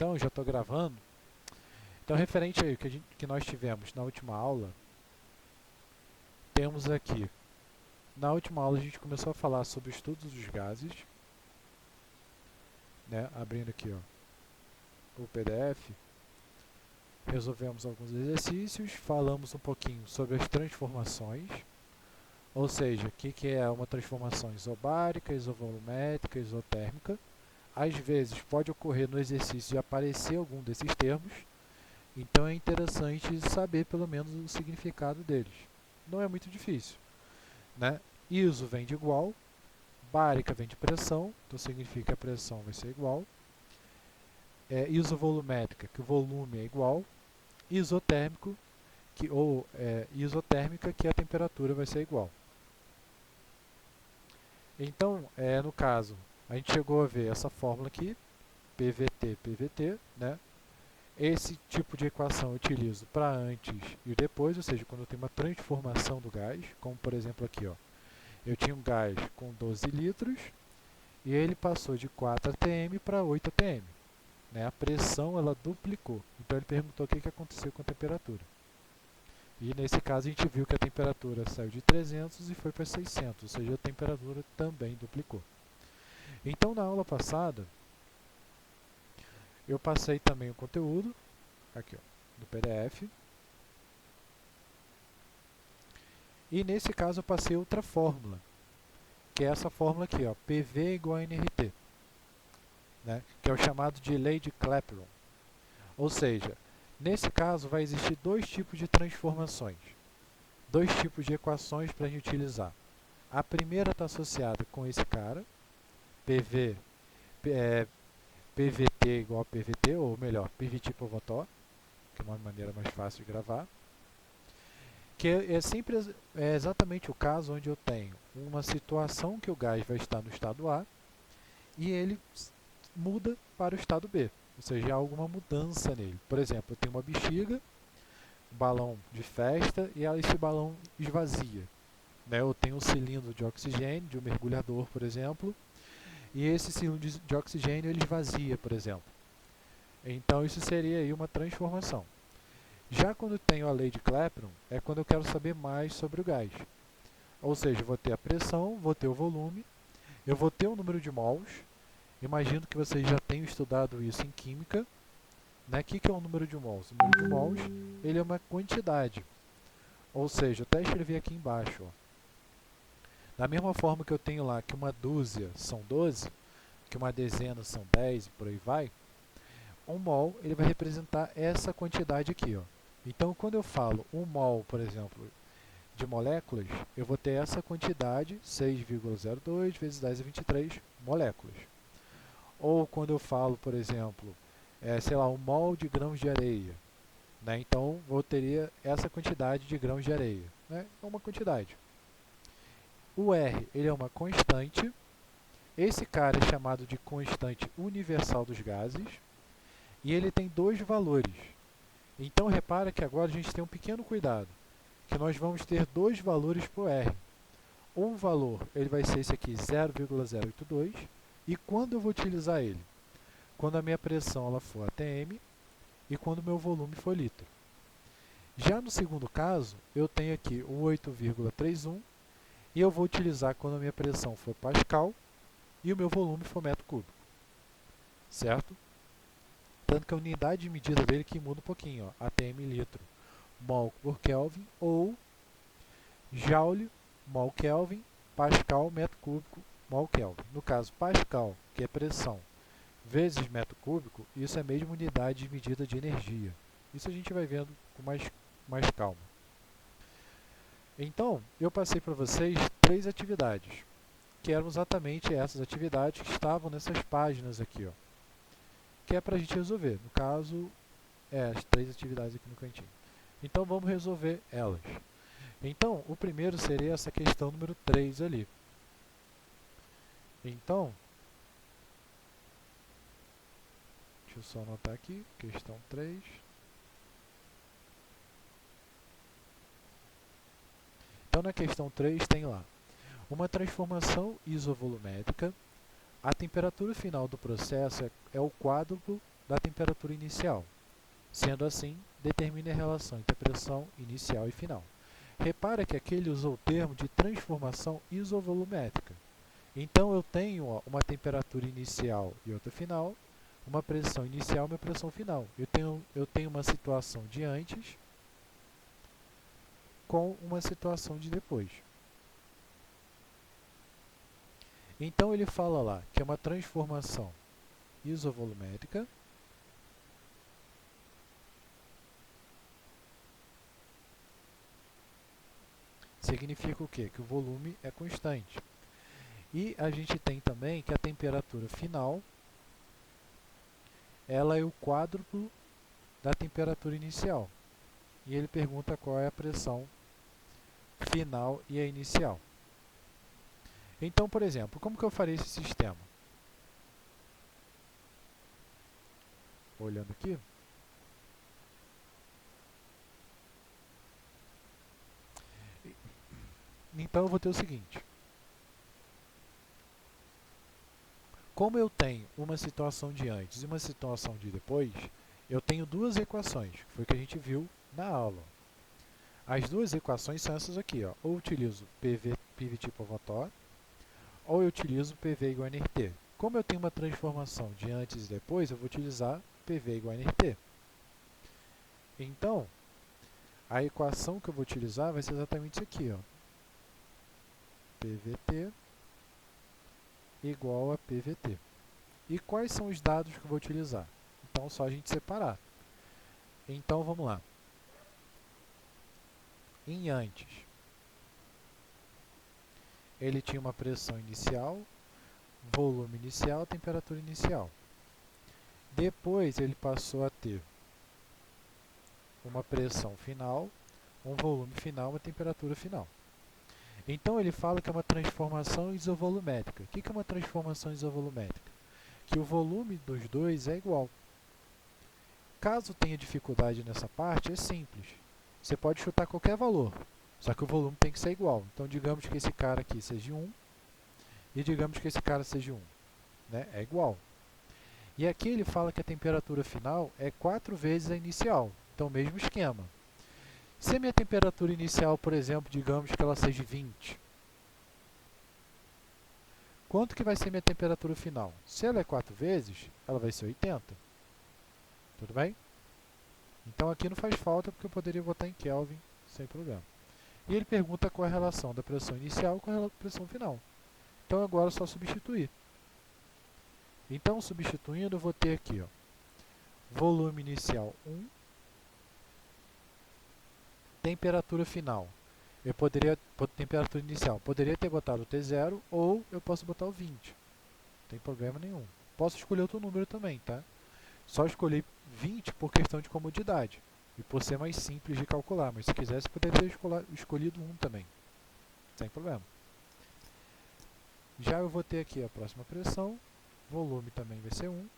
Então, já estou gravando. Então, referente aí que nós tivemos na última aula, temos aqui, na última aula a gente começou a falar sobre o estudo dos gases, né? Abrindo aqui ó, o PDF, resolvemos alguns exercícios, falamos um pouquinho sobre as transformações, ou seja, o que é uma transformação isobárica, isovolumétrica, isotérmica. Às vezes pode ocorrer no exercício de aparecer algum desses termos, então é interessante saber pelo menos o significado deles. Não é muito difícil, né? Iso vem de igual, bárica vem de pressão, então significa que a pressão vai ser igual. Isovolumétrica, que o volume é igual. Isotérmico, isotérmica, que a temperatura vai ser igual. Então, no caso, a gente chegou a ver essa fórmula aqui, PVT, PVT, né? Esse tipo de equação eu utilizo para antes e depois, ou seja, quando eu tenho uma transformação do gás, como por exemplo aqui, ó, eu tinha um gás com 12 litros e ele passou de 4 atm para 8 atm. Né? A pressão ela duplicou, então ele perguntou o que aconteceu com a temperatura. E nesse caso a gente viu que a temperatura saiu de 300 e foi para 600, ou seja, a temperatura também duplicou. Então na aula passada, eu passei também o conteúdo, aqui ó, do PDF. E nesse caso eu passei outra fórmula, que é essa fórmula aqui, ó, PV igual a nRT, né, que é o chamado de lei de Clapeyron. Ou seja, nesse caso vai existir dois tipos de transformações, dois tipos de equações para a gente utilizar. A primeira está associada com esse cara, PVT igual a PVT, ou melhor, PVT por Votó, que é uma maneira mais fácil de gravar, que é exatamente o caso onde eu tenho uma situação que o gás vai estar no estado A e ele muda para o estado B, ou seja, há alguma mudança nele. Por exemplo, eu tenho uma bexiga, um balão de festa e esse balão esvazia. Né? Eu tenho um cilindro de oxigênio, de um mergulhador, por exemplo, e esse cilindro de oxigênio ele esvazia, por exemplo. Então isso seria aí uma transformação. Já quando tenho a lei de Clapeyron, é quando eu quero saber mais sobre o gás. Ou seja, vou ter a pressão, vou ter o volume, eu vou ter o número de mols. Imagino que vocês já tenham estudado isso em química. Né? O que é o número de mols? O número de mols ele é uma quantidade. Ou seja, até escrevi aqui embaixo. Ó. Da mesma forma que eu tenho lá que uma dúzia são 12, que uma dezena são 10 e por aí vai, um mol ele vai representar essa quantidade aqui. Ó. Então, quando eu falo 1 mol, por exemplo, de moléculas, eu vou ter essa quantidade, 6,02 vezes 10 a 23 moléculas. Ou quando eu falo, por exemplo, sei lá, 1 mol de grãos de areia, né? Então, eu teria essa quantidade de grãos de areia. Né? É uma quantidade. O R ele é uma constante. Esse cara é chamado de constante universal dos gases. E ele tem dois valores. Então, repara que agora a gente tem um pequeno cuidado, que nós vamos ter dois valores para o R. Um valor ele vai ser esse aqui, 0,082, e quando eu vou utilizar ele? Quando a minha pressão ela for atm e quando o meu volume for litro. Já no segundo caso, eu tenho aqui o 8,31 e eu vou utilizar quando a minha pressão for pascal e o meu volume for metro cúbico. Certo? Tanto que a unidade de medida dele que muda um pouquinho, ó, atm litro, mol por Kelvin, ou joule, mol Kelvin, pascal, metro cúbico, mol Kelvin. No caso, pascal, que é pressão, vezes metro cúbico, isso é a mesma unidade de medida de energia. Isso a gente vai vendo com mais calma. Então, eu passei para vocês 3 atividades, que eram exatamente essas atividades que estavam nessas páginas aqui, ó, que é para a gente resolver. No caso, as 3 atividades aqui no cantinho. Então, vamos resolver elas. Então, o primeiro seria essa questão número 3 ali. Então, deixa eu só anotar aqui, questão 3. Então, na questão 3 tem lá, uma transformação isovolumétrica, a temperatura final do processo é o quádruplo da temperatura inicial. Sendo assim, determine a relação entre a pressão inicial e final. Repara que aqui ele usou o termo de transformação isovolumétrica. Então eu tenho uma temperatura inicial e outra final, uma pressão inicial e uma pressão final. Eu tenho uma situação de antes com uma situação de depois. Então ele fala lá que é uma transformação isovolumétrica significa o quê? Que o volume é constante. E a gente tem também que a temperatura final ela é o quádruplo da temperatura inicial. E ele pergunta qual é a pressão final e a inicial. Então, por exemplo, como que eu farei esse sistema? Olhando aqui. Então eu vou ter o seguinte. Como eu tenho uma situação de antes e uma situação de depois, eu tenho duas equações, que foi o que a gente viu na aula. As duas equações são essas aqui, ó. Ou eu utilizo PV tipo Votor, ou eu utilizo PV igual a nRT. Como eu tenho uma transformação de antes e depois, eu vou utilizar PV igual a nRT. Então, a equação que eu vou utilizar vai ser exatamente isso aqui, ó. PVT igual a PVT. E quais são os dados que eu vou utilizar? Então, só a gente separar. Então, vamos lá. Em antes, ele tinha uma pressão inicial, volume inicial, temperatura inicial. Depois, ele passou a ter uma pressão final, um volume final, uma temperatura final. Então, ele fala que é uma transformação isovolumétrica. O que é uma transformação isovolumétrica? Que o volume dos dois é igual. Caso tenha dificuldade nessa parte, é simples. Você pode chutar qualquer valor, só que o volume tem que ser igual. Então, digamos que esse cara aqui seja 1 e digamos que esse cara seja 1. Né? É igual. E aqui ele fala que a temperatura final é 4 vezes a inicial. Então, mesmo esquema. Se a minha temperatura inicial, por exemplo, digamos que ela seja 20, quanto que vai ser minha temperatura final? Se ela é 4 vezes, ela vai ser 80. Tudo bem? Então aqui não faz falta porque eu poderia botar em Kelvin sem problema. E ele pergunta qual é a relação da pressão inicial com a pressão final. Então agora é só substituir. Então substituindo eu vou ter aqui, ó, volume inicial 1, temperatura final. Eu poderia, temperatura inicial, poderia ter botado o T0 ou eu posso botar o 20. Não tem problema nenhum. Posso escolher outro número também, tá? Só escolhi 20 por questão de comodidade e por ser mais simples de calcular, mas se quisesse poderia ter escolhido 1 também, sem problema. Já eu vou ter aqui a próxima pressão, volume também vai ser 1,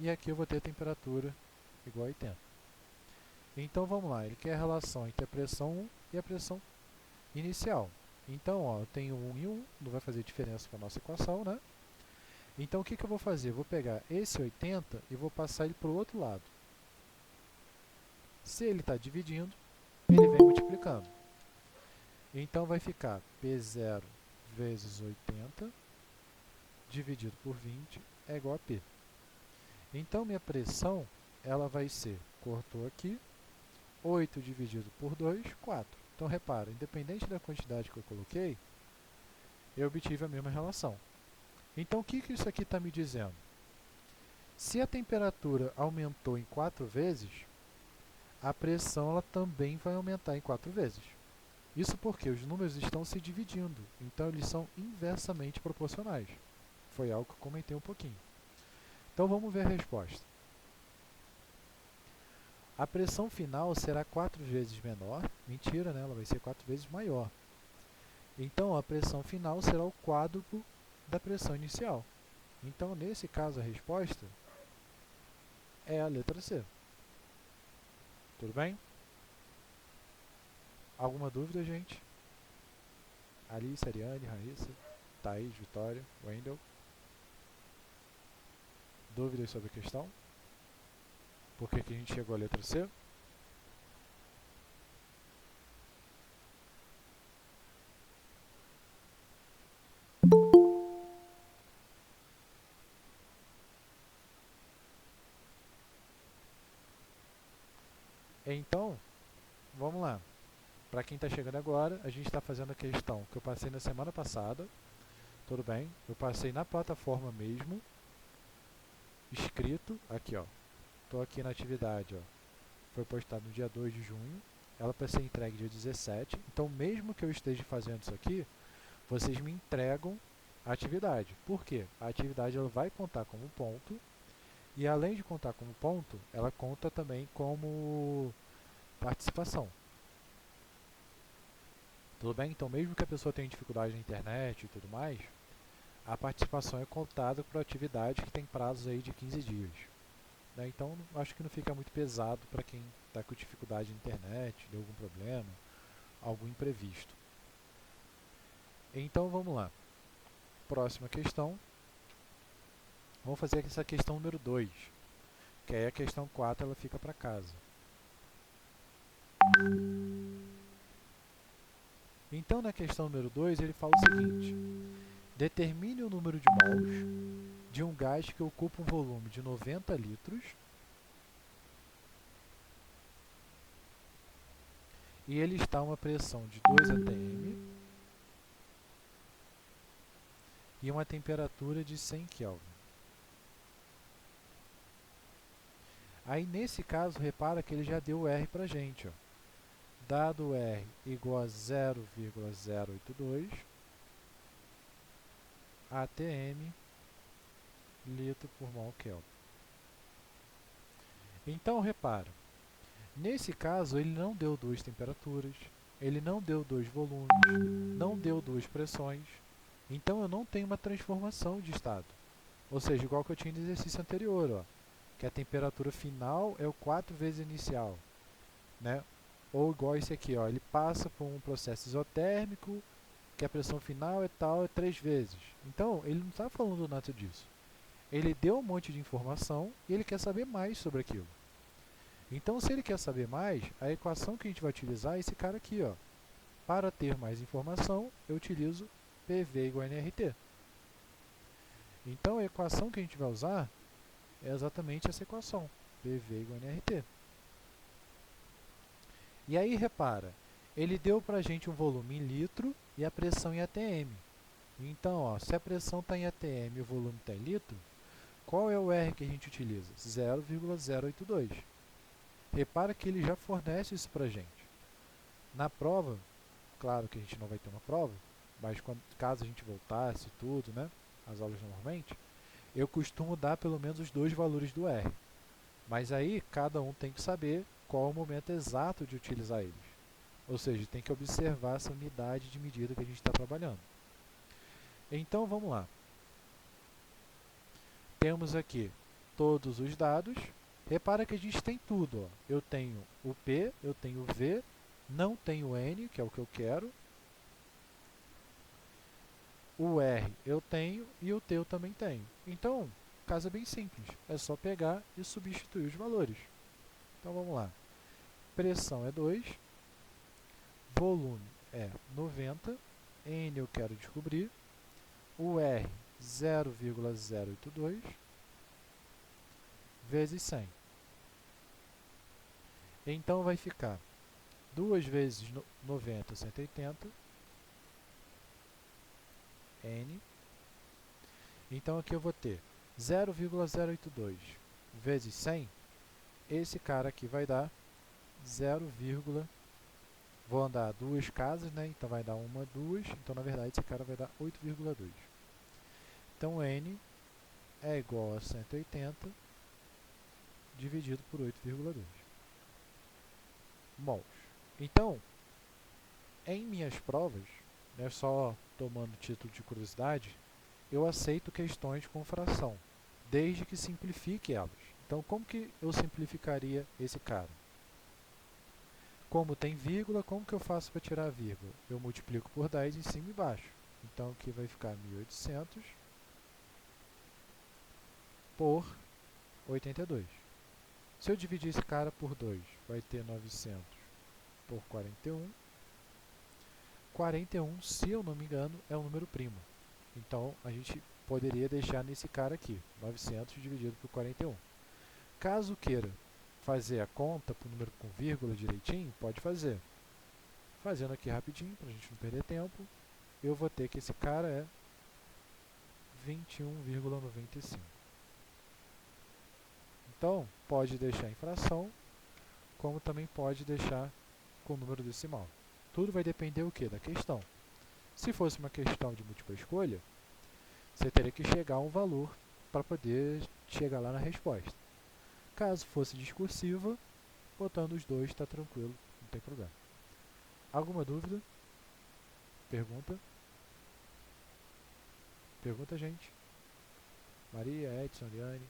e aqui eu vou ter a temperatura igual a 80. Então vamos lá, ele quer a relação entre a pressão 1 e a pressão inicial. Então, ó, eu tenho 1 e 1, não vai fazer diferença para a nossa equação, né? Então o que eu vou fazer? Eu vou pegar esse 80 e vou passar ele para o outro lado. Se ele está dividindo, ele vem multiplicando. Então vai ficar P0 vezes 80 dividido por 20 é igual a P. Então minha pressão ela vai ser, cortou aqui, 8 dividido por 2, 4. Então repara, independente da quantidade que eu coloquei, eu obtive a mesma relação. Então o que isso aqui está me dizendo? Se a temperatura aumentou em 4 vezes, a pressão ela também vai aumentar em 4 vezes. Isso porque os números estão se dividindo, então eles são inversamente proporcionais. Foi algo que eu comentei um pouquinho. Então vamos ver a resposta. A pressão final será 4 vezes menor, mentira, né? Ela vai ser 4 vezes maior. Então a pressão final será o quádruplo da pressão inicial. Então nesse caso a resposta é a letra C. Tudo bem? Alguma dúvida, gente? Alice, Ariane, Raíssa, Thaís, Vitória, Wendel. Dúvidas sobre a questão? Por que que a gente chegou à letra C? Então, vamos lá. Para quem está chegando agora, a gente está fazendo a questão que eu passei na semana passada. Tudo bem? Eu passei na plataforma mesmo, escrito, aqui ó. Estou aqui na atividade, ó. Foi postado no dia 2 de junho. Ela vai ser entregue dia 17. Então, mesmo que eu esteja fazendo isso aqui, vocês me entregam a atividade. Por quê? A atividade ela vai contar como ponto. E além de contar como ponto, ela conta também como participação. Tudo bem? Então, mesmo que a pessoa tenha dificuldade na internet e tudo mais, a participação é contada por atividade que tem prazos aí de 15 dias. Né? Então, acho que não fica muito pesado para quem está com dificuldade na internet, deu algum problema, algum imprevisto. Então, vamos lá. Próxima questão. Vamos fazer essa questão número 2, que aí a questão 4 ela fica para casa. Então, na questão número 2, ele fala o seguinte: determine o número de mols de um gás que ocupa um volume de 90 litros e ele está a uma pressão de 2 atm e uma temperatura de 100 Kelvin. Aí, nesse caso, repara que ele já deu o R para a gente. Ó. Dado R igual a 0,082 atm litro por mol Kelvin. Então, repara, nesse caso ele não deu duas temperaturas, ele não deu dois volumes, não deu duas pressões, então eu não tenho uma transformação de estado. Ou seja, igual que eu tinha no exercício anterior, ó, que a temperatura final é o 4 vezes inicial, né? Ou igual esse aqui, ó, ele passa por um processo isotérmico, que a pressão final é tal, é 3 vezes. Então, ele não está falando nada disso. Ele deu um monte de informação e ele quer saber mais sobre aquilo. Então, se ele quer saber mais, a equação que a gente vai utilizar é esse cara aqui, ó. Para ter mais informação, eu utilizo PV igual a nRT. Então, a equação que a gente vai usar é exatamente essa equação, PV igual a nRT. E aí, repara, ele deu para a gente um volume em litro e a pressão em atm. Então, ó, se a pressão está em atm e o volume está em litro, qual é o R que a gente utiliza? 0,082. Repara que ele já fornece isso para a gente. Na prova, claro que a gente não vai ter uma prova, mas caso a gente voltasse tudo, né, as aulas normalmente, eu costumo dar pelo menos os dois valores do R. Mas aí cada um tem que saber qual é o momento exato de utilizar eles. Ou seja, tem que observar essa unidade de medida que a gente está trabalhando. Então vamos lá. Temos aqui todos os dados. Repara que a gente tem tudo. Ó. Eu tenho o P, eu tenho o V, não tenho o N, que é o que eu quero. O R eu tenho e o T eu também tenho. Então, caso é bem simples. É só pegar e substituir os valores. Então vamos lá. Pressão é 2, volume é 90, N eu quero descobrir, o R 0,082 vezes 100. Então vai ficar 2 vezes 90, 180, N. Então aqui eu vou ter 0,082 vezes 100, esse cara aqui vai dar 0, vou andar duas casas, né? Então vai dar 1, 2, então na verdade esse cara vai dar 8,2. Então N é igual a 180 dividido por 8,2 mols. Então, em minhas provas, né, só tomando título de curiosidade, eu aceito questões com fração, desde que simplifique elas. Então, como que eu simplificaria esse cara? Como tem vírgula, como que eu faço para tirar a vírgula? Eu multiplico por 10 em cima e embaixo. Então, aqui vai ficar 1800 por 82. Se eu dividir esse cara por 2, vai ter 900 por 41. 41, se eu não me engano, é um número primo. Então, a gente poderia deixar nesse cara aqui, 900 dividido por 41. Caso queira fazer a conta para o número com vírgula direitinho, pode fazer. Fazendo aqui rapidinho, para a gente não perder tempo, eu vou ter que esse cara é 21,95. Então, pode deixar em fração, como também pode deixar com número decimal. Tudo vai depender o quê? Da questão. Se fosse uma questão de múltipla escolha, você teria que chegar a um valor para poder chegar lá na resposta. Caso fosse discursiva, botando os dois está tranquilo, não tem problema. Alguma dúvida? Pergunta? Pergunta, gente. Maria, Edson, Liane,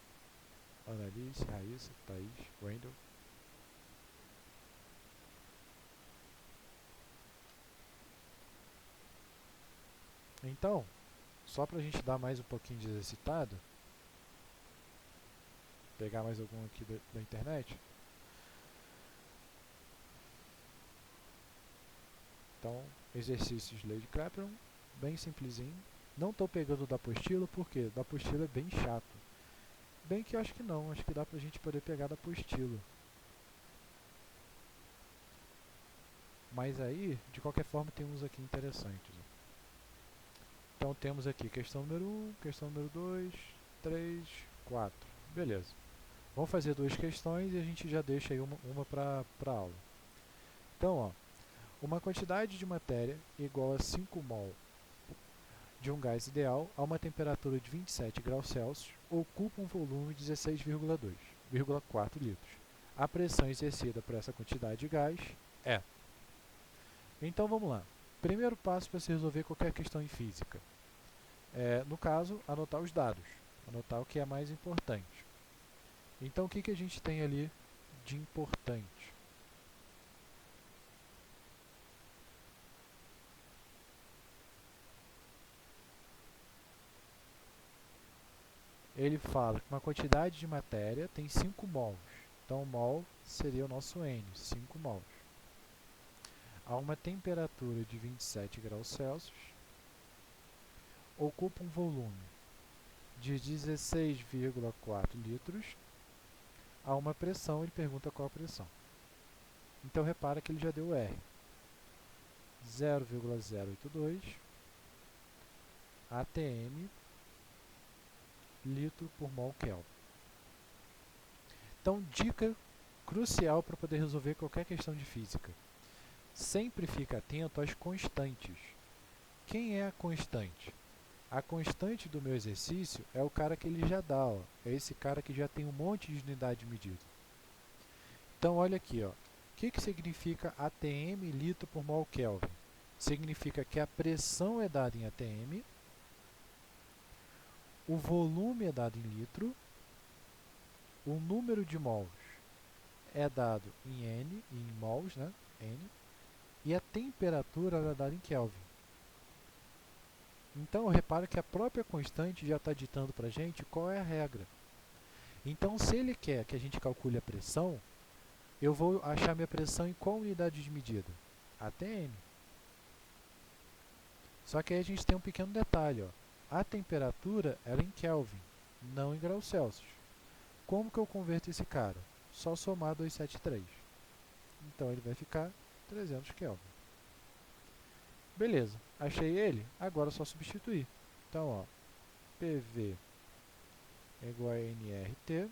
Annalise, Raíssa, Thaís, Wendel. Então, só para a gente dar mais um pouquinho de exercitado, pegar mais algum aqui da internet. Então, exercícios de lei de Clapeyron, bem simplesinho. Não estou pegando da apostila, porque da apostila é bem chato. Bem que eu acho que não, acho que dá pra gente poder pegar da apostila. Mas aí, de qualquer forma, tem uns aqui interessantes. Então temos aqui questão número 1, questão número 2, 3, 4. Beleza. Vamos fazer duas questões e a gente já deixa aí uma para a aula. Então, ó, uma quantidade de matéria igual a 5 mol de um gás ideal a uma temperatura de 27 graus Celsius ocupa um volume de 16,4 litros. A pressão exercida por essa quantidade de gás é. Então vamos lá. Primeiro passo para se resolver qualquer questão em física. No caso, anotar os dados. Anotar o que é mais importante. Então o que a gente tem ali de importante? Ele fala que uma quantidade de matéria tem 5 mols. Então, mol seria o nosso N, 5 mols. A uma temperatura de 27 graus Celsius, ocupa um volume de 16,4 litros. A uma pressão, ele pergunta qual a pressão. Então, repara que ele já deu R. 0,082 atm litro por mol Kelvin. Então, dica crucial para poder resolver qualquer questão de física. Sempre fique atento às constantes. Quem é a constante? A constante do meu exercício é o cara que ele já dá, ó. É esse cara que já tem um monte de unidade de medida. Então, olha aqui, ó. O que significa atm litro por mol Kelvin? Significa que a pressão é dada em atm, o volume é dado em litro, o número de mols é dado em N, em mols, né? N, e a temperatura é dada em Kelvin. Então, repara que a própria constante já está ditando para a gente qual é a regra. Então, se ele quer que a gente calcule a pressão, eu vou achar minha pressão em qual unidade de medida? ATM. Só que aí a gente tem um pequeno detalhe, ó. A temperatura era em Kelvin, não em graus Celsius. Como que eu converto esse cara? Só somar 273. Então ele vai ficar 300 Kelvin. Beleza, achei ele, agora é só substituir. Então, ó, PV é igual a nRT,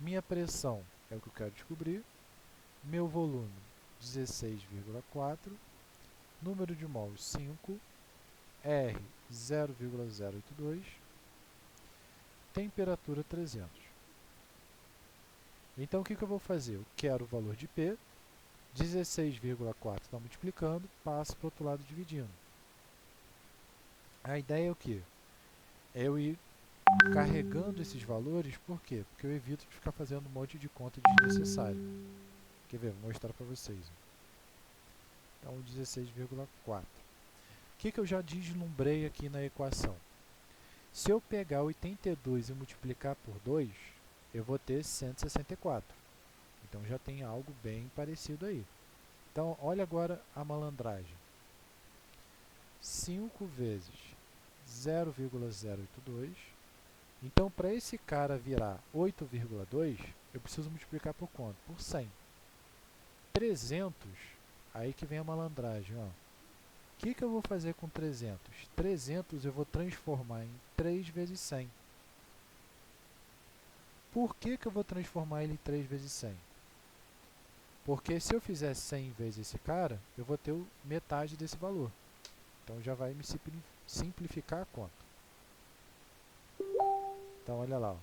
minha pressão é o que eu quero descobrir, meu volume 16,4, número de mols 5, R 0,082, temperatura 300. Então o que eu vou fazer? Eu quero o valor de P, 16,4 está multiplicando, passo para o outro lado dividindo. A ideia é o quê? É eu ir carregando esses valores, por quê? Porque eu evito de ficar fazendo um monte de conta desnecessária. Quer ver? Vou mostrar para vocês. Então, 16,4. O que eu já deslumbrei aqui na equação? Se eu pegar 82 e multiplicar por 2, eu vou ter 164. Então já tem algo bem parecido aí. Então, olha agora a malandragem. 5 vezes 0,082. Então, para esse cara virar 8,2, eu preciso multiplicar por quanto? Por 100. 300, aí que vem a malandragem. O que eu vou fazer com 300? 300 eu vou transformar em 3 vezes 100. Por que eu vou transformar ele em 3 vezes 100? Porque se eu fizer 100 vezes esse cara, eu vou ter metade desse valor. Então já vai me simplificar a conta. Então olha lá.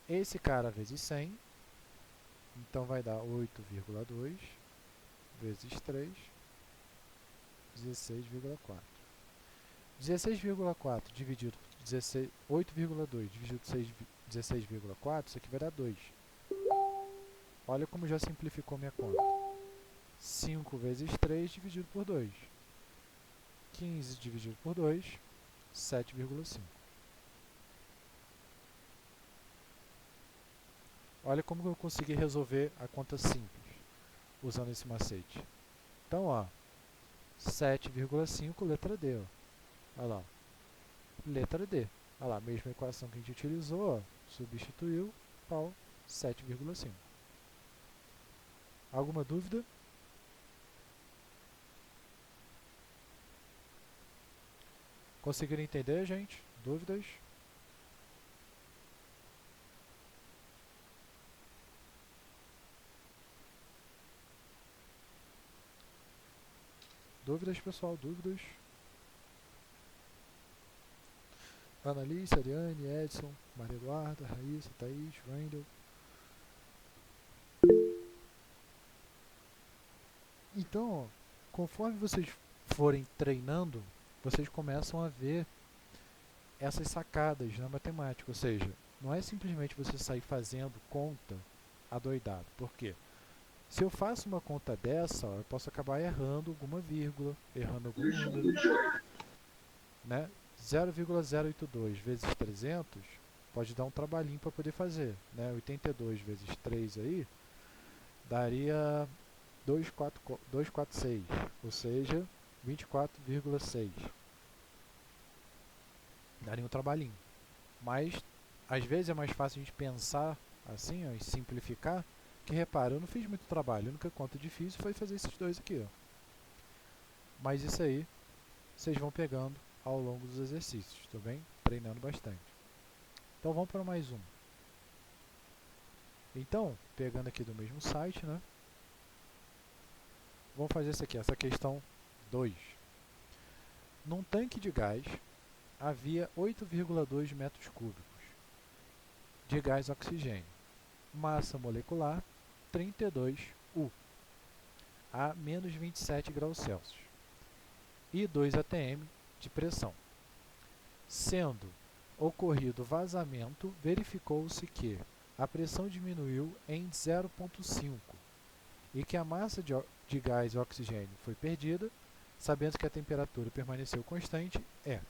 Esse cara vezes 100, então vai dar 8,2 vezes 3, 16,4. 16,4 dividido por 8,2 dividido por 16,4, isso aqui vai dar 2. Olha como já simplificou minha conta. 5 vezes 3 dividido por 2. 15 dividido por 2, 7,5. Olha como eu consegui resolver a conta simples, usando esse macete. Então, ó, 7,5, letra D. Ó. Olha lá, letra D. Olha lá, mesma equação que a gente utilizou, ó, substituiu, pau, 7,5. Alguma dúvida? Conseguiram entender, gente? Dúvidas? Dúvidas, pessoal? Dúvidas? Annalise, Ariane, Edson, Maria Eduarda, Raíssa, Thaís, Randall. Então, ó, conforme vocês forem treinando, vocês começam a ver essas sacadas na matemática. Ou seja, não é simplesmente você sair fazendo conta adoidado. Por quê? Se eu faço uma conta dessa, ó, eu posso acabar errando alguma vírgula, errando algum número. Né? 0,082 vezes 300 pode dar um trabalhinho para poder fazer. Né? 82 vezes 3 aí daria 246, ou seja, 24,6. Daria um trabalhinho. Mas, às vezes é mais fácil a gente pensar assim, ó, e simplificar, que repara, eu não fiz muito trabalho, a única conta difícil foi fazer esses dois aqui. Ó. Mas isso aí, vocês vão pegando ao longo dos exercícios, tá bem? Treinando bastante. Então vamos para mais um. Então, pegando aqui do mesmo site, né? Vamos fazer isso aqui, essa questão 2. Num tanque de gás, havia 8,2 metros cúbicos de gás oxigênio. Massa molecular, 32 U, a menos 27 graus Celsius. E 2 atm de pressão. Sendo ocorrido vazamento, verificou-se que a pressão diminuiu em 0,5 e que a massa de gás e oxigênio foi perdida, sabendo que a temperatura permaneceu constante, é.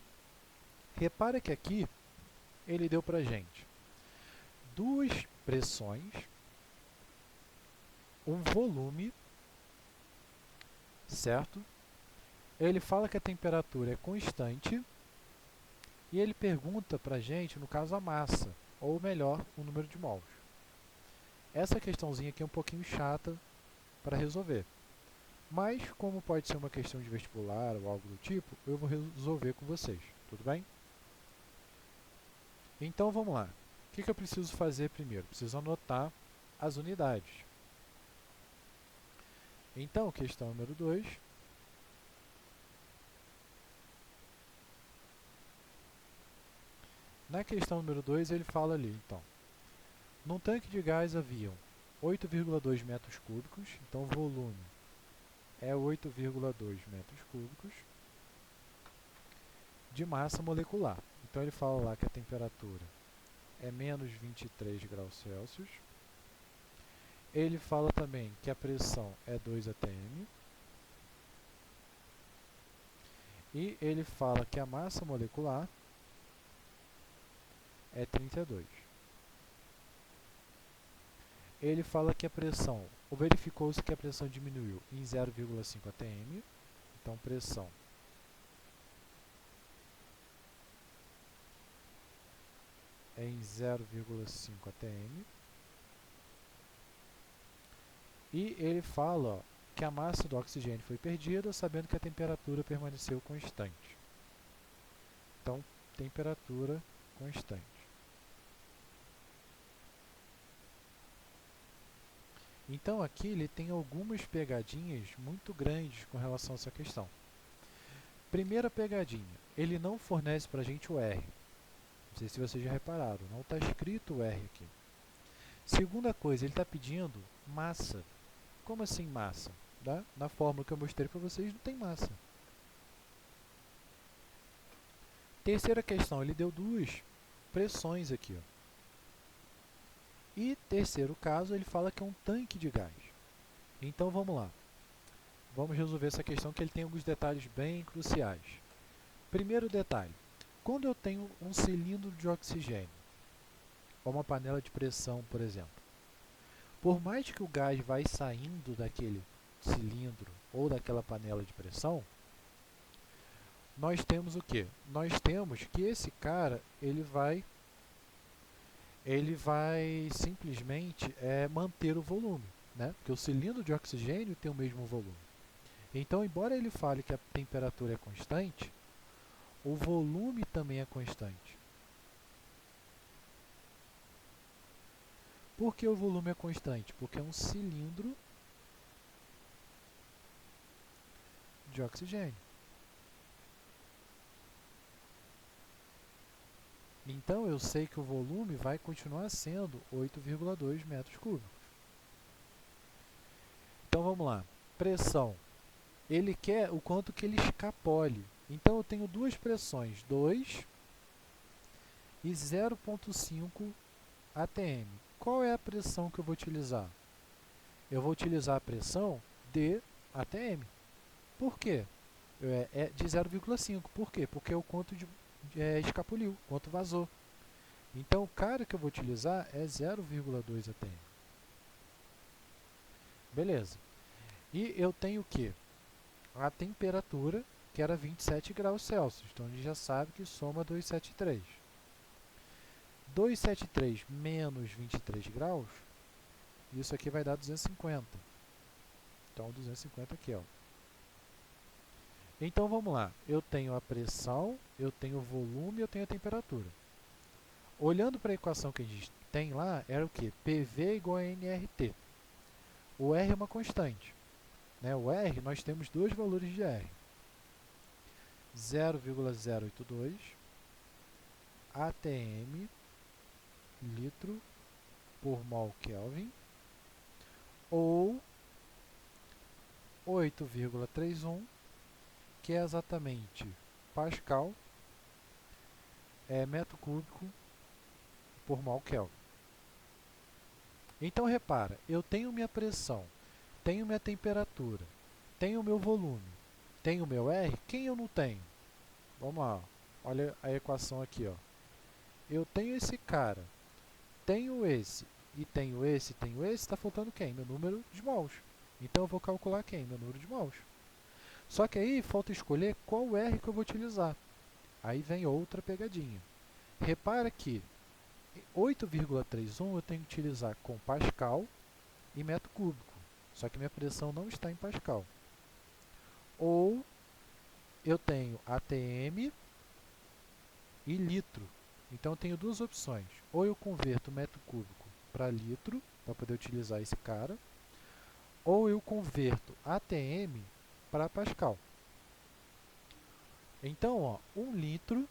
Repara que aqui ele deu para a gente duas pressões, um volume, certo? Ele fala que a temperatura é constante e ele pergunta para a gente, no caso, a massa, ou melhor, o número de mols. Essa questãozinha aqui é um pouquinho chata para resolver. Mas, como pode ser uma questão de vestibular ou algo do tipo, eu vou resolver com vocês, tudo bem? Então, vamos lá. O que eu preciso fazer primeiro? Preciso anotar as unidades. Então, questão número 2. Na questão número 2, ele fala ali, então, num tanque de gás haviam 8,2 metros cúbicos, então o volume é 8,2 metros cúbicos de massa molecular. Então ele fala lá que a temperatura é menos 23 graus Celsius. Ele fala também que a pressão é 2 atm. E ele fala que a massa molecular é 32. ele fala que a pressão, ou verificou-se que a pressão diminuiu em 0,5 atm, então pressão em 0,5 atm, e ele fala, ó, que a massa do oxigênio foi perdida, sabendo que a temperatura permaneceu constante. Então, temperatura constante. Então, aqui ele tem algumas pegadinhas muito grandes com relação a essa questão. Primeira pegadinha, ele não fornece para a gente o R. Não sei se vocês já repararam, não está escrito o R aqui. Segunda coisa, ele está pedindo massa. Como assim massa? Na fórmula que eu mostrei para vocês, não tem massa. Terceira questão, ele deu duas pressões aqui, ó. E terceiro caso, ele fala que é um tanque de gás. Então vamos lá. Vamos resolver essa questão que ele tem alguns detalhes bem cruciais. Primeiro detalhe, quando eu tenho um cilindro de oxigênio, ou uma panela de pressão, por exemplo, por mais que o gás vai saindo daquele cilindro ou daquela panela de pressão, nós temos o quê? Nós temos que esse cara, ele vai simplesmente manter o volume, né? Porque o cilindro de oxigênio tem o mesmo volume. Então, embora ele fale que a temperatura é constante, o volume também é constante. Por que o volume é constante? Porque é um cilindro de oxigênio. Então, eu sei que o volume vai continuar sendo 8,2 metros cúbicos. Então, vamos lá. Pressão. Ele quer o quanto que ele escapole. Então, eu tenho duas pressões, 2 e 0,5 atm. Qual é a pressão que eu vou utilizar? Eu vou utilizar a pressão de atm. Por quê? É de 0,5. Por quê? Porque é o quanto escapuliu, quanto vazou. Então, o cara que eu vou utilizar é 0,2 atm. Beleza. E eu tenho o quê? A temperatura, que era 27 graus Celsius. Então, a gente já sabe que soma 273. 273 menos 23 graus, isso aqui vai dar 250. Então, 250 aqui, ó. Então, vamos lá. Eu tenho a pressão, eu tenho o volume, eu tenho a temperatura. Olhando para a equação que a gente tem lá, era o quê? PV igual a nRT. O R é uma constante, né? O R, nós temos dois valores de R. 0,082 atm litro por mol Kelvin, ou 8,31, que é exatamente Pascal, metro cúbico por mol Kelvin. Então, repara, eu tenho minha pressão, tenho minha temperatura, tenho meu volume, tenho meu R. Quem eu não tenho? Vamos lá, olha a equação aqui, ó. Eu tenho esse cara, tenho esse, e tenho esse, está faltando quem? Meu número de mols. Então, eu vou calcular quem? Meu número de mols. Só que aí falta escolher qual R que eu vou utilizar. Aí vem outra pegadinha. Repara que 8,31 eu tenho que utilizar com Pascal e metro cúbico. Só que minha pressão não está em Pascal. Ou eu tenho atm e litro. Então eu tenho duas opções. Ou eu converto metro cúbico para litro, para poder utilizar esse cara, ou eu converto atm para Pascal. Então, ó, 1 litro,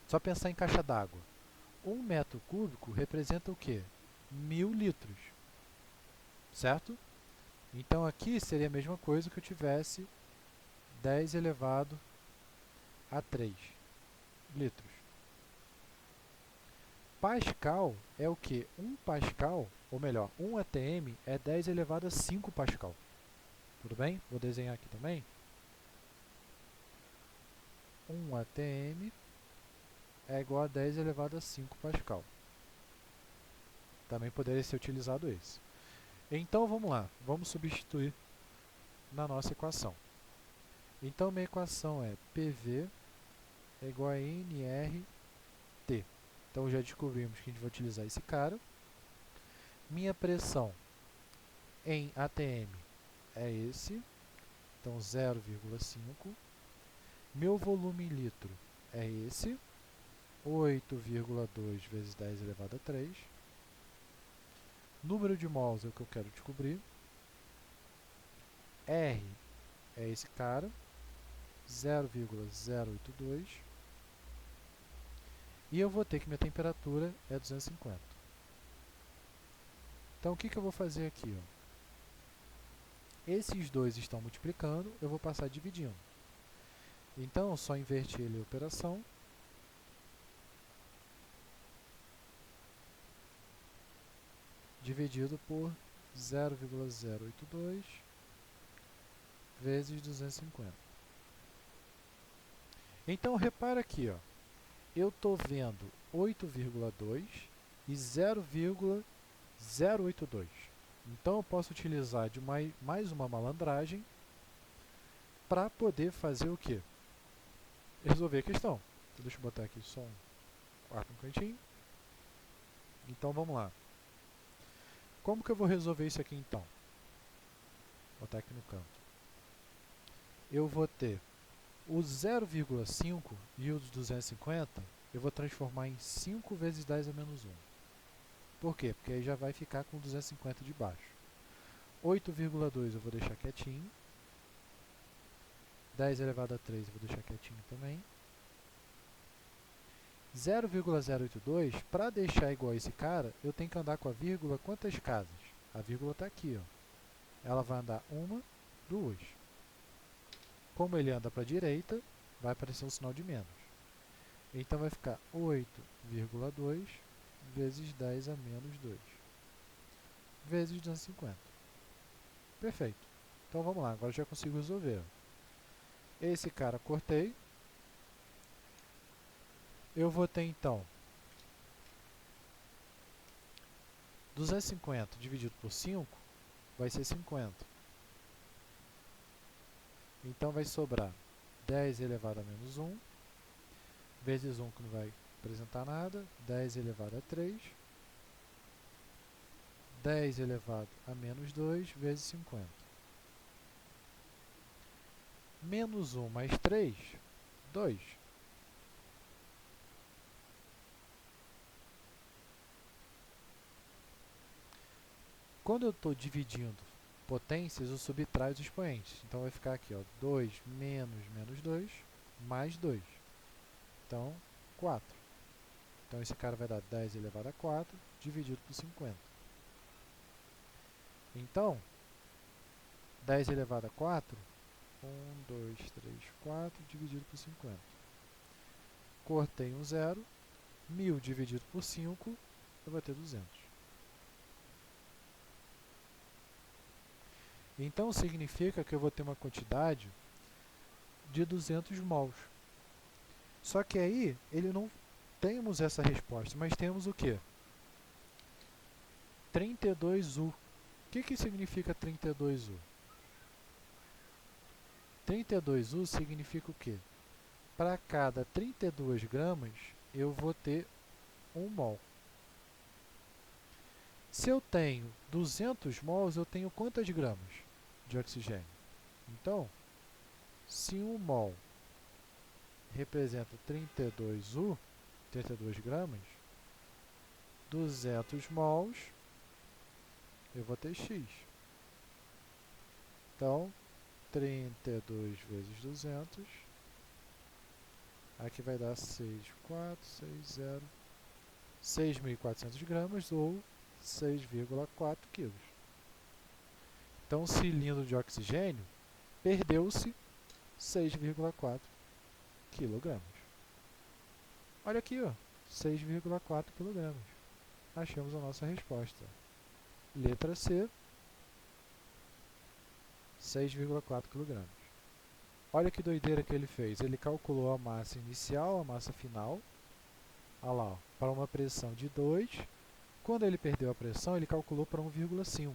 só pensar em caixa d'água. 1 metro cúbico representa o quê? 1000 litros, certo? Então, aqui seria a mesma coisa que eu tivesse 10 elevado a 3 litros. Pascal é o quê? 1 Pascal, ou melhor, 1 atm é 10 elevado a 5 Pascal. Tudo bem? Vou desenhar aqui também. 1 atm é igual a 10 elevado a 5 Pascal. Também poderia ser utilizado esse. Então vamos lá, vamos substituir na nossa equação. Então minha equação é PV é igual a NRT. Então já descobrimos que a gente vai utilizar esse cara. Minha pressão em ATM é esse, então 0,5. Meu volume em litro é esse, 8,2 vezes 10 elevado a 3. Número de mols é o que eu quero descobrir. R é esse cara, 0,082. E eu vou ter que minha temperatura é 250. Então o que eu vou fazer aqui? Ó? Esses dois estão multiplicando, eu vou passar dividindo. Então, só inverter ali a operação. Dividido por 0,082 vezes 250. Então, repara aqui, ó, eu estou vendo 8,2 e 0,082. Então, eu posso utilizar de mais uma malandragem para poder fazer o quê? Resolver a questão. Então, deixa eu botar aqui só um quarto no cantinho. Então, vamos lá. Como que eu vou resolver isso aqui, então? Vou botar aqui no canto. Eu vou ter o 0,5 e o 250, eu vou transformar em 5 vezes 10 a menos 1. Por quê? Porque aí já vai ficar com 250 de baixo. 8,2 eu vou deixar quietinho. 10 elevado a 3 eu vou deixar quietinho também. 0,082, para deixar igual a esse cara, eu tenho que andar com a vírgula quantas casas? A vírgula está aqui, ó. Ela vai andar 1, 2. Como ele anda para a direita, vai aparecer um sinal de menos. Então vai ficar 8,2 vezes 10 a menos 2, vezes 250. Perfeito. Então vamos lá, agora já consigo resolver. Esse cara cortei. Eu vou ter então 250 dividido por 5 vai ser 50. Então vai sobrar 10 elevado a menos 1, vezes 1 que não vai apresentar nada, 10 elevado a 3, 10 elevado a menos 2, vezes 50. Menos 1 mais 3, 2. Quando eu estou dividindo potências, eu subtraio os expoentes. Então vai ficar aqui, ó, 2 menos menos 2, mais 2. Então, 4. Então esse cara vai dar 10 elevado a 4, dividido por 50. Então, 10 elevado a 4, 1, 2, 3, 4, dividido por 50. Cortei um zero, 1000 dividido por 5, eu vou ter 200. Então significa que eu vou ter uma quantidade de 200 mols. Só que aí, ele não temos essa resposta, mas temos o quê? 32U. O que significa 32U? 32U significa o quê? Para cada 32 gramas, eu vou ter 1 mol. Se eu tenho 200 mols, eu tenho quantas gramas de oxigênio? Então, se 1 mol representa 32U, 32 gramas, 200 mols, eu vou ter X. Então, 32 vezes 200, aqui vai dar 6,460, 6.400 gramas ou 6,4 quilos. Então, o cilindro de oxigênio perdeu-se 6,4 quilogramas. Olha aqui, ó, 6,4 quilogramas. Achamos a nossa resposta. Letra C, 6,4 kg. Olha que doideira que ele fez. Ele calculou a massa inicial, a massa final. Olha lá, para uma pressão de 2 Quando ele perdeu a pressão, ele calculou para 1,5.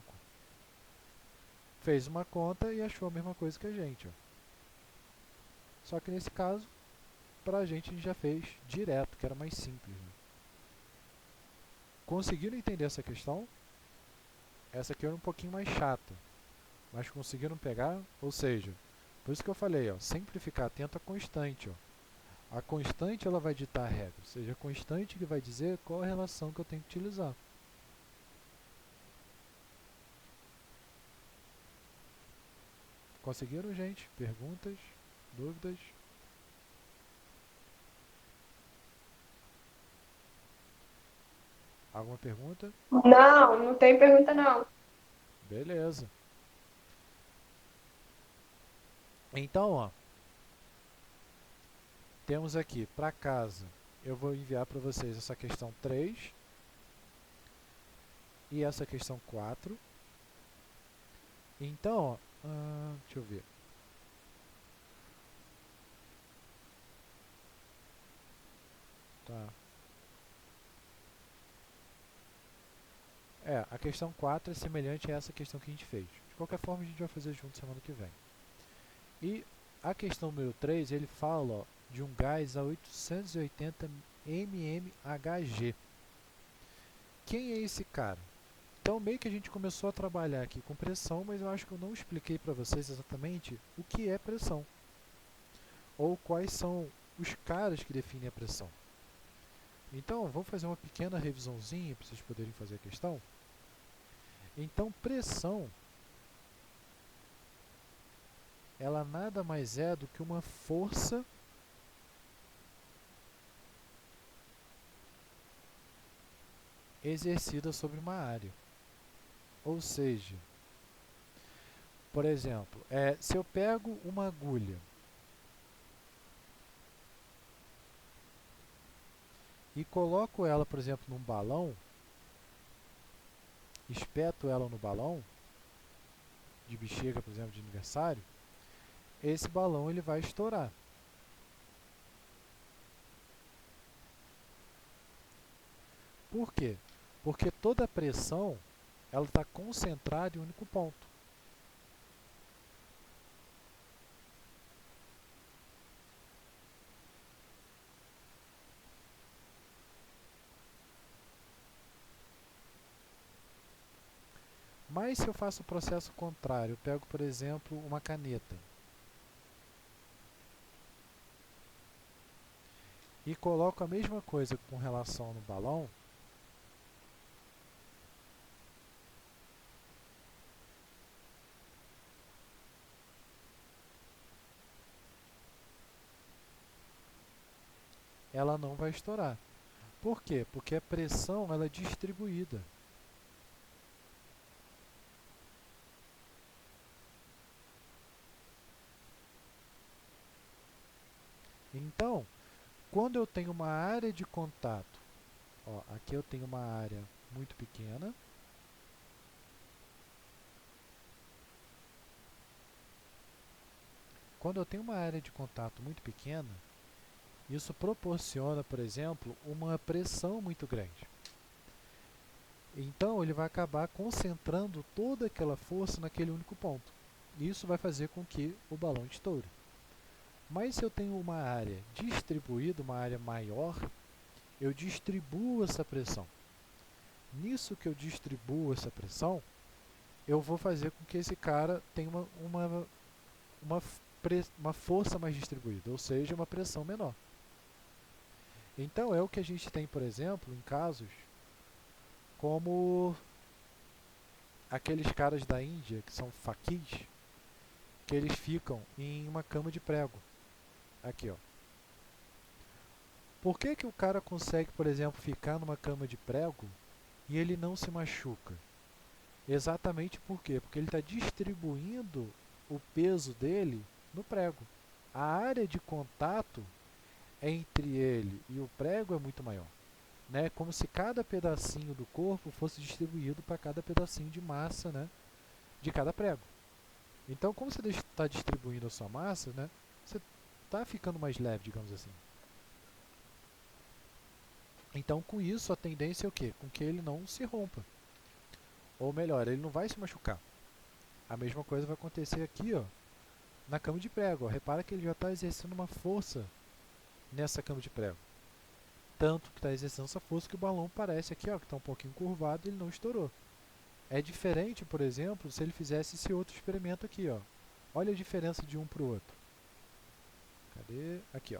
Fez uma conta e achou a mesma coisa que a gente. Ó. Só que nesse caso, para a gente já fez direto, que era mais simples. Né? Conseguiram entender essa questão? Essa aqui era um pouquinho mais chata, mas conseguiram pegar? Ou seja, por isso que eu falei, ó, sempre ficar atento à constante. Ó. A constante ela vai ditar a regra, ou seja, a constante que vai dizer qual a relação que eu tenho que utilizar. Conseguiram, gente? Perguntas? Dúvidas? Alguma pergunta? Não, não tem pergunta não. Beleza. Então, ó, temos aqui para casa, eu vou enviar para vocês essa questão 3 e essa questão 4. Então, ó, deixa eu ver. Tá. A questão 4 é semelhante a essa questão que a gente fez. De qualquer forma, a gente vai fazer junto semana que vem. E a questão número 3, ele fala ó, de um gás a 880 mmHg. Quem é esse cara? Então, meio que a gente começou a trabalhar aqui com pressão, mas eu acho que eu não expliquei para vocês exatamente o que é pressão. Ou quais são os caras que definem a pressão. Então, vamos fazer uma pequena revisãozinha para vocês poderem fazer a questão. Então, pressão, ela nada mais é do que uma força exercida sobre uma área. Ou seja, por exemplo, se eu pego uma agulha e coloco ela, por exemplo, num balão, espeto ela no balão, de bexiga, por exemplo, de aniversário, esse balão ele vai estourar. Por quê? Porque toda a pressão ela está concentrada em um único ponto. Mas se eu faço o processo contrário, eu pego, por exemplo, uma caneta e coloco a mesma coisa com relação no balão, ela não vai estourar. Por quê? Porque a pressão ela é distribuída. Então, quando eu tenho uma área de contato, ó, aqui eu tenho uma área muito pequena, quando eu tenho uma área de contato muito pequena, isso proporciona, por exemplo, uma pressão muito grande. Então, ele vai acabar concentrando toda aquela força naquele único ponto. Isso vai fazer com que o balão estoure. Mas se eu tenho uma área distribuída, uma área maior, eu distribuo essa pressão. Nisso que eu distribuo essa pressão, eu vou fazer com que esse cara tenha uma, uma força mais distribuída, ou seja, uma pressão menor. Então é o que a gente tem, por exemplo, em casos como aqueles caras da Índia, que são faquis, que eles ficam em uma cama de prego. Aqui, ó. Por que que o cara consegue, por exemplo, ficar numa cama de prego e ele não se machuca? Exatamente por quê? Porque ele está distribuindo o peso dele no prego. A área de contato entre ele e o prego é muito maior. Né? Como se cada pedacinho do corpo fosse distribuído para cada pedacinho de massa, né? De cada prego. Então, como você está distribuindo a sua massa, né? Você está ficando mais leve, digamos assim. Então, com isso, a tendência é o quê? Com que ele não se rompa. Ou melhor, ele não vai se machucar. A mesma coisa vai acontecer aqui, ó, na cama de prego. Ó. Repara que ele já está exercendo uma força nessa cama de prego. Tanto que está exercendo essa força que o balão parece aqui, ó, que está um pouquinho curvado e ele não estourou. É diferente, por exemplo, se ele fizesse esse outro experimento aqui, ó. Olha a diferença de um para o outro. Cadê? Aqui, ó.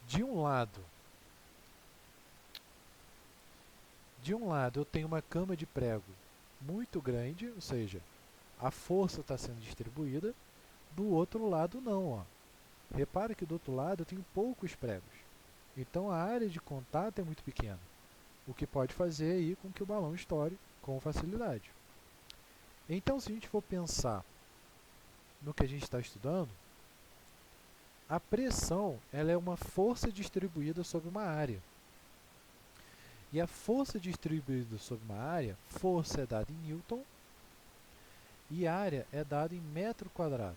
De um lado eu tenho uma cama de prego muito grande, ou seja, a força está sendo distribuída. Do outro lado não, ó. Repara que do outro lado eu tenho poucos pregos. Então a área de contato é muito pequena, o que pode fazer aí com que o balão estoure com facilidade. Então, se a gente for pensar no que a gente está estudando, a pressão ela é uma força distribuída sobre uma área. E a força distribuída sobre uma área, força é dada em Newton e área é dada em metro quadrado.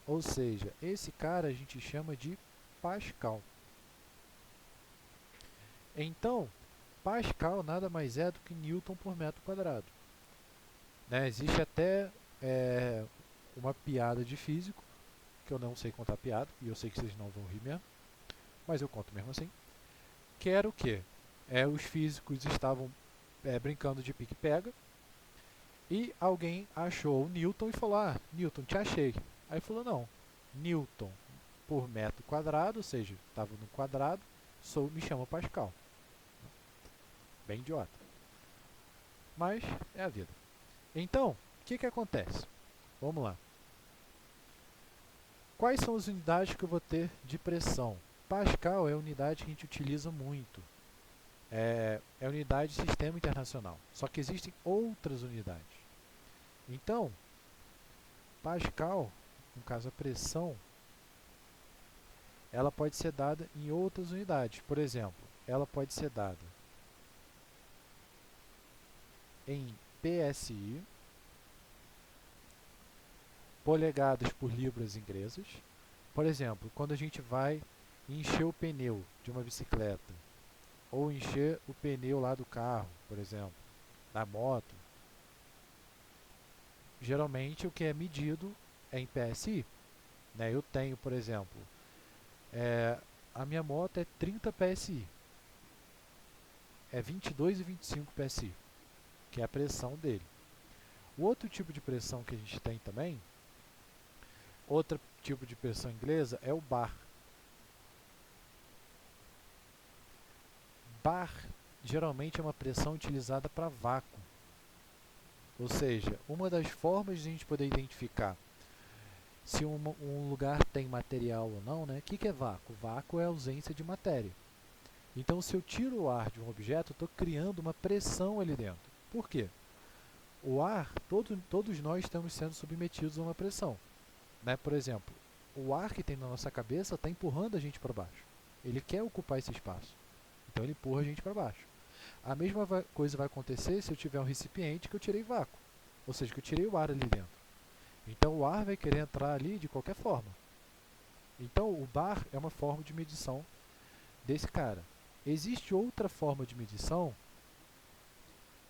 Ou seja, esse cara a gente chama de Pascal. Então, Pascal nada mais é do que Newton por metro quadrado. Né? Existe até uma piada de físico, que eu não sei contar piada, e eu sei que vocês não vão rir mesmo, mas eu conto mesmo assim, que era o quê? Os físicos estavam brincando de pique-pega, e alguém achou o Newton e falou, Newton, te achei. Aí falou, não, Newton por metro quadrado, ou seja, estava no quadrado, me chama Pascal. Bem idiota. Mas é a vida. Então, o que acontece? Vamos lá. Quais são as unidades que eu vou ter de pressão? Pascal é a unidade que a gente utiliza muito. É a unidade de sistema internacional. Só que existem outras unidades. Então, Pascal, no caso a pressão, ela pode ser dada em outras unidades. Por exemplo, ela pode ser dada em PSI, polegadas por libras inglesas. Por exemplo, quando a gente vai encher o pneu de uma bicicleta, ou encher o pneu lá do carro, por exemplo, da moto, geralmente o que é medido é em PSI. Né? Eu tenho, por exemplo, a minha moto é 30 PSI, é 22 e 25 PSI, que é a pressão dele. O outro tipo de pressão que a gente tem também, outro tipo de pressão inglesa é o bar. Bar geralmente é uma pressão utilizada para vácuo. Ou seja, uma das formas de a gente poder identificar se um lugar tem material ou não, né? O que é vácuo? Vácuo é a ausência de matéria. Então, se eu tiro o ar de um objeto, eu estou criando uma pressão ali dentro. Por quê? O ar, todos nós estamos sendo submetidos a uma pressão. Né? Por exemplo, o ar que tem na nossa cabeça está empurrando a gente para baixo. Ele quer ocupar esse espaço. Então, ele empurra a gente para baixo. A mesma coisa vai acontecer se eu tiver um recipiente que eu tirei vácuo. Ou seja, que eu tirei o ar ali dentro. Então o ar vai querer entrar ali de qualquer forma. Então o bar é uma forma de medição desse cara. Existe outra forma de medição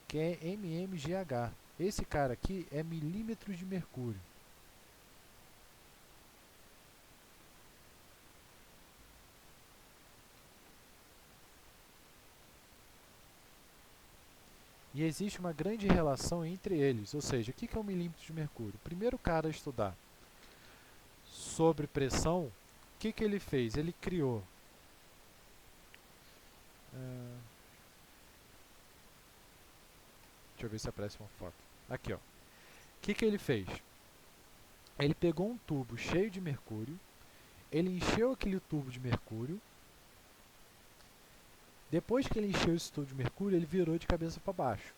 que é mmGh. Esse cara aqui é milímetros de mercúrio. E existe uma grande relação entre eles. Ou seja, o que é um milímetro de mercúrio? O primeiro cara a estudar sobre pressão, o que ele fez? Ele criou deixa eu ver se aparece uma foto. Aqui, ó. O que ele fez? Ele pegou um tubo cheio de mercúrio, ele encheu aquele tubo de mercúrio. Depois que ele encheu esse tubo de mercúrio, ele virou de cabeça para baixo.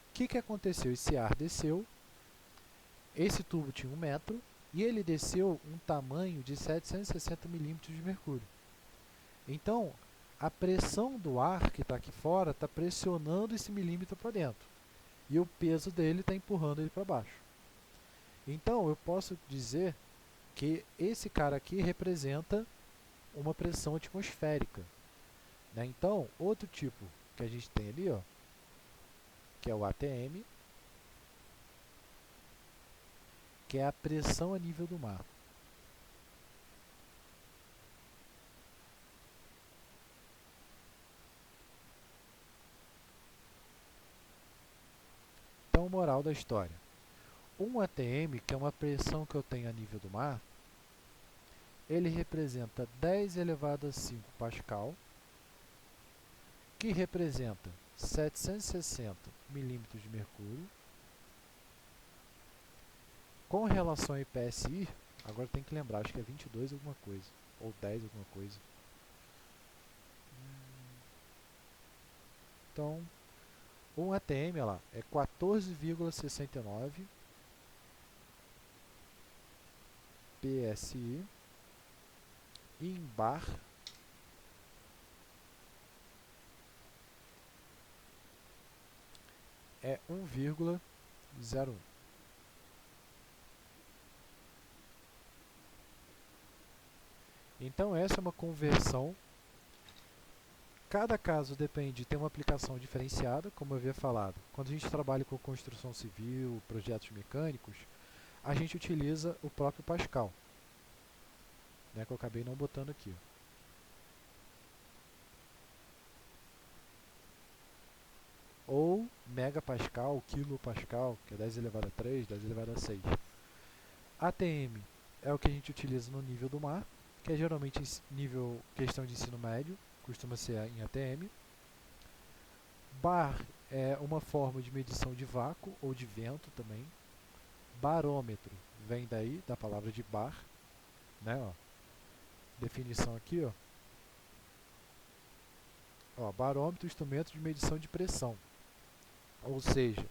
O que aconteceu? Esse ar desceu, esse tubo tinha 1 metro, e ele desceu um tamanho de 760 milímetros de mercúrio. Então, a pressão do ar que está aqui fora está pressionando esse milímetro para dentro. E o peso dele está empurrando ele para baixo. Então, eu posso dizer que esse cara aqui representa uma pressão atmosférica. né? Então, outro tipo que a gente tem ali, ó, que é o ATM, que é a pressão a nível do mar. Então, moral da história. Um ATM, que é uma pressão que eu tenho a nível do mar, ele representa 10 elevado a 5 Pascal, que representa 760 milímetros de mercúrio. Com relação ao IPSI, agora tem que lembrar, acho que é 22 alguma coisa, ou 10 alguma coisa. Então, um ATM lá é 14,69 PSI e em bar é 1,01. Então essa é uma conversão. Cada caso depende, tem uma aplicação diferenciada, como eu havia falado. Quando a gente trabalha com construção civil, projetos mecânicos, a gente utiliza o próprio Pascal, né, que eu acabei não botando aqui. Ou megapascal, quilopascal, que é 10 elevado a 3, 10 elevado a 6. ATM é o que a gente utiliza no nível do mar, que é geralmente nível questão de ensino médio, costuma ser em ATM. Bar é uma forma de medição de vácuo ou de vento também. Barômetro vem daí, da palavra de bar, né, ó. Definição aqui, ó. Ó, barômetro, instrumento de medição de pressão. Ou seja,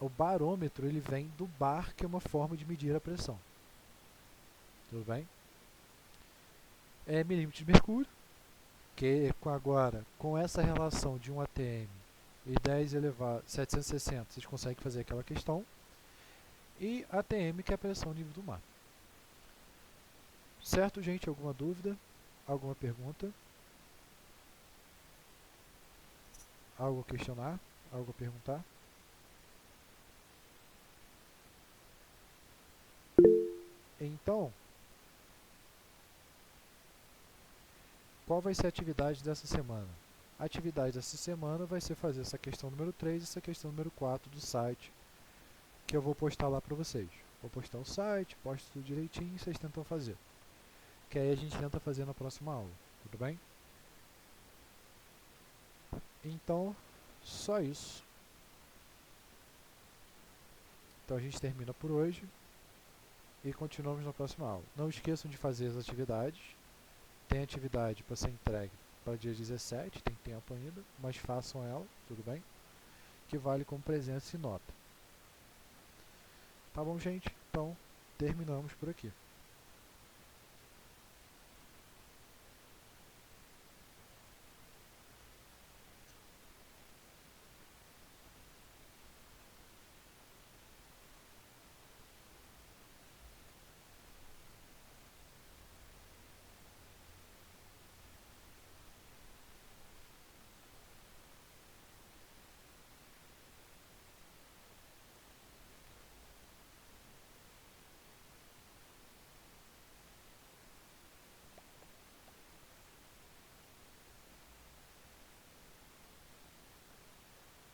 o barômetro ele vem do bar, que é uma forma de medir a pressão. Tudo bem? É milímetro de mercúrio, que agora, com essa relação de um ATM e 10 elevado a 760, vocês conseguem fazer aquela questão. E ATM, que é a pressão nível do mar. Certo, gente? Alguma dúvida? Alguma pergunta? Algo a questionar? Algo a perguntar? Então, qual vai ser a atividade dessa semana? A atividade dessa semana vai ser fazer essa questão número 3 e essa questão número 4 do site, que eu vou postar lá para vocês. Vou postar o site, posto tudo direitinho e vocês tentam fazer. Que aí a gente tenta fazer na próxima aula, tudo bem? Então, só isso. Então a gente termina por hoje e continuamos na próxima aula. Não esqueçam de fazer as atividades. Tem atividade para ser entregue para dia 17, tem tempo ainda, mas façam ela, tudo bem? Que vale como presença e nota. Tá bom, gente? Então, terminamos por aqui.